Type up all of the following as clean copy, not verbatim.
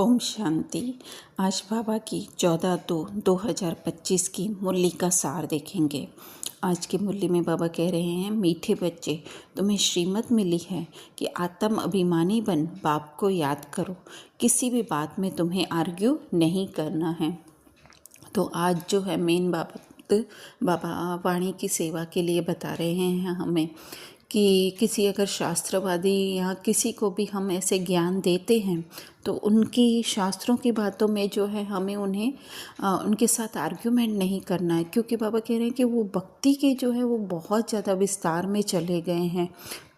ओम शांति। आज बाबा की 14/2/2025 की मुरली का सार देखेंगे। आज की मुरली में बाबा कह रहे हैं, मीठे बच्चे, तुम्हें श्रीमत मिली है कि आत्म अभिमानी बन बाप को याद करो। किसी भी बात में तुम्हें आर्ग्यू नहीं करना है। तो आज जो है मेन बाबा वाणी की सेवा के लिए बता रहे हैं हमें कि किसी अगर शास्त्रवादी या किसी को भी हम ऐसे ज्ञान देते हैं तो उनकी शास्त्रों की बातों में जो है हमें उन्हें उनके साथ आर्ग्यूमेंट नहीं करना है, क्योंकि बाबा कह रहे हैं कि वो भक्ति के जो है वो बहुत ज़्यादा विस्तार में चले गए हैं,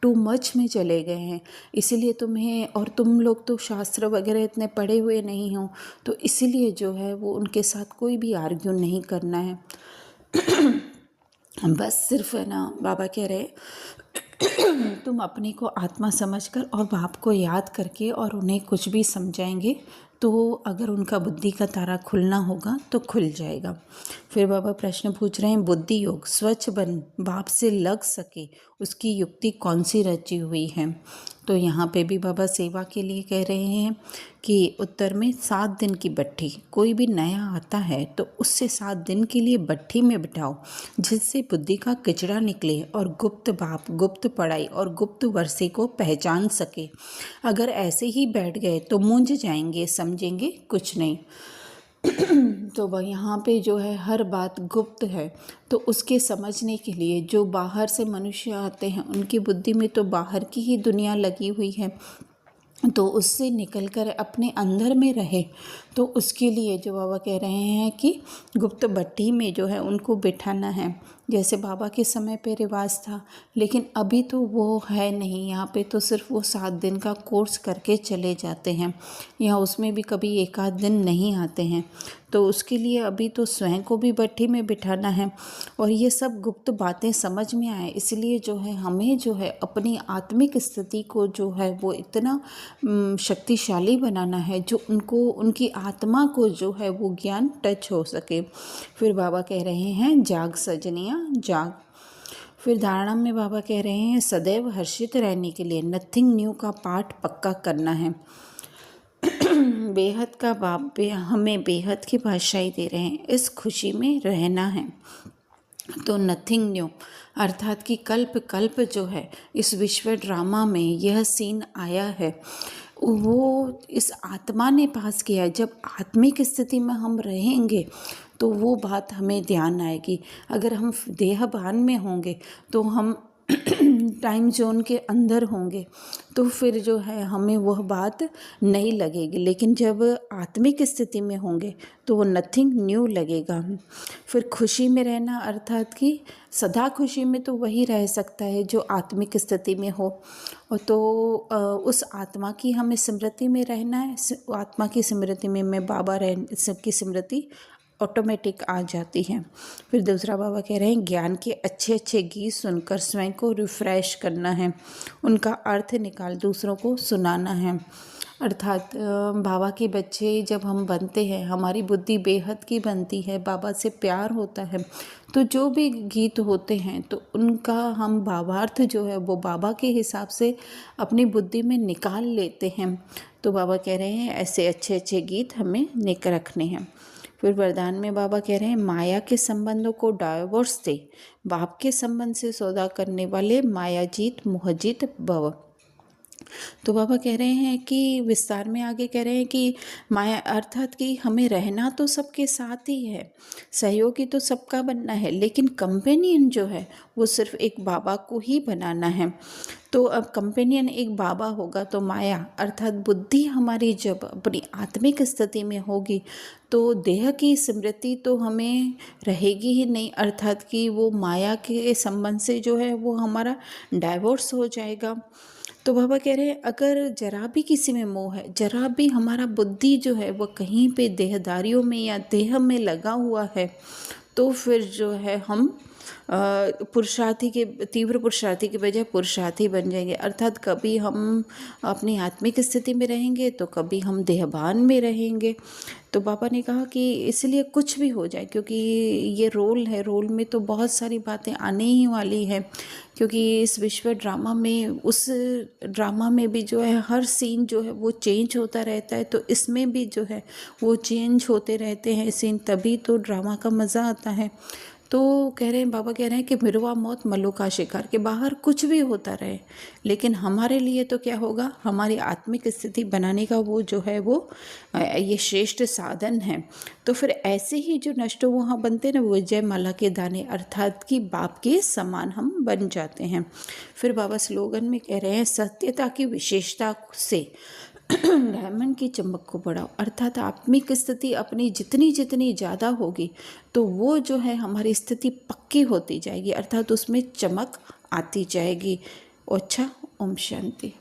टू मच में चले गए हैं। इसीलिए तुम्हें, और तुम लोग तो शास्त्र वगैरह इतने पढ़े हुए नहीं हो, तो इसीलिए जो है वो उनके साथ कोई भी आर्ग्यू नहीं करना है। बस सिर्फ है ना, बाबा कह रहे तुम अपने को आत्मा समझकर और बाप को याद करके और उन्हें कुछ भी समझाएंगे तो अगर उनका बुद्धि का तारा खुलना होगा तो खुल जाएगा। फिर बाबा प्रश्न पूछ रहे हैं, बुद्धि योग स्वच्छ बन बाप से लग सके उसकी युक्ति कौन सी रची हुई है। तो यहाँ पे भी बाबा सेवा के लिए कह रहे हैं कि उत्तर में 7 दिन की भट्ठी, कोई भी नया आता है तो उससे 7 दिन के लिए भट्ठी में बिठाओ, जिससे बुद्धि का कचरा निकले और गुप्त बाप, गुप्त पढ़ाई और गुप्त वर्षे को पहचान सके। अगर ऐसे ही बैठ गए तो मूंझ जाएंगे, समझेंगे कुछ नहीं। तो वह यहाँ पे जो है हर बात गुप्त है, तो उसके समझने के लिए जो बाहर से मनुष्य आते हैं उनकी बुद्धि में तो बाहर की ही दुनिया लगी हुई है, तो उससे निकलकर अपने अंदर में रहे। तो उसके लिए जो बाबा कह रहे हैं कि गुप्त भट्टी में जो है उनको बिठाना है। जैसे बाबा के समय पे रिवाज था, लेकिन अभी तो वो है नहीं। यहाँ पे तो सिर्फ वो 7 दिन का कोर्स करके चले जाते हैं, या उसमें भी कभी 1 आध दिन नहीं आते हैं। तो उसके लिए अभी तो स्वयं को भी भट्टी में बिठाना है और ये सब गुप्त बातें समझ में आए। इसलिए जो है हमें जो है अपनी आत्मिक स्थिति को जो है वो इतना शक्तिशाली बनाना है जो उनको, उनकी आत्मा को जो है वो ज्ञान टच हो सके। फिर बाबा कह रहे हैं, जाग सजनिया जाग। फिर धारणा में बाबा कह रहे हैं, सदैव हर्षित रहने के लिए नथिंग न्यू का पाठ पक्का करना है। बेहद का बाप हमें बेहद की भाषाई दे रहे हैं, इस खुशी में रहना है। तो नथिंग न्यू अर्थात कि कल्प कल्प जो है इस विश्व ड्रामा में यह सीन आया है वो इस आत्मा ने पास किया है। जब आत्मिक स्थिति में हम रहेंगे तो वो बात हमें ध्यान आएगी। अगर हम देहभान में होंगे तो हम टाइम जोन के अंदर होंगे तो फिर जो है हमें वह बात नहीं लगेगी, लेकिन जब आत्मिक स्थिति में होंगे तो वो नथिंग न्यू लगेगा। फिर खुशी में रहना अर्थात कि सदा खुशी में तो वही रह सकता है जो आत्मिक स्थिति में हो, और तो उस आत्मा की हमें स्मृति में रहना है। आत्मा की स्मृति में मैं बाबा सबकी स्मृति ऑटोमेटिक आ जाती है। फिर दूसरा बाबा कह रहे हैं, ज्ञान के अच्छे अच्छे गीत सुनकर स्वयं को रिफ्रेश करना है, उनका अर्थ निकाल दूसरों को सुनाना है। अर्थात बाबा के बच्चे जब हम बनते हैं, हमारी बुद्धि बेहद की बनती है, बाबा से प्यार होता है, तो जो भी गीत होते हैं तो उनका हम भावार्थ जो है वो बाबा के हिसाब से अपनी बुद्धि में निकाल लेते हैं। तो बाबा कह रहे हैं ऐसे अच्छे अच्छे गीत हमें रखने हैं। फिर वरदान में बाबा कह रहे हैं, माया के संबंधों को डाइवोर्स दे, बाप के संबंध से सौदा करने वाले मायाजीत मोहजीत भव। तो बाबा कह रहे हैं कि विस्तार में आगे कह रहे हैं कि माया अर्थात कि हमें रहना तो सबके साथ ही है, सहयोगी तो सबका बनना है, लेकिन कंपेनियन जो है वो सिर्फ एक बाबा को ही बनाना है। तो अब कंपेनियन एक बाबा होगा तो माया अर्थात बुद्धि हमारी जब अपनी आत्मिक स्थिति में होगी तो देह की स्मृति तो हमें रहेगी ही नहीं, अर्थात कि वो माया के संबंध से जो है वो हमारा डाइवोर्स हो जाएगा। तो बाबा कह रहे हैं, अगर जरा भी किसी में मोह है, जरा भी हमारा बुद्धि जो है वो कहीं पे देहदारियों में या देह में लगा हुआ है, तो फिर जो है हम पुरुषार्थी के तीव्र पुरुषार्थी के बजाय पुरुषार्थी बन जाएंगे। अर्थात कभी हम अपनी आत्मिक स्थिति में रहेंगे तो कभी हम देहभान में रहेंगे। तो बाबा ने कहा कि इसलिए कुछ भी हो जाए, क्योंकि ये रोल है, रोल में तो बहुत सारी बातें आने ही वाली हैं, क्योंकि इस विश्व ड्रामा में, उस ड्रामा में भी जो है हर सीन जो है वो चेंज होता रहता है, तो इसमें भी जो है वो चेंज होते रहते हैं सीन, तभी तो ड्रामा का मज़ा आता है। तो कह रहे हैं, बाबा कह रहे हैं कि मिरवा मौत मल्लू का शिकार, के बाहर कुछ भी होता रहे, लेकिन हमारे लिए तो क्या होगा, हमारी आत्मिक स्थिति बनाने का वो जो है वो ये श्रेष्ठ साधन है। तो फिर ऐसे ही जो नष्ट वहाँ बनते हैं ना, वो जय माला के दाने, अर्थात कि बाप के समान हम बन जाते हैं। फिर बाबा स्लोगन में कह रहे हैं, सत्यता की विशेषता से डायमंड की चमक को बढ़ाओ। अर्थात आत्मिक स्थिति अपनी जितनी जितनी ज़्यादा होगी तो वो जो है हमारी स्थिति पक्की होती जाएगी, अर्थात उसमें चमक आती जाएगी। अच्छा, ओम शांति।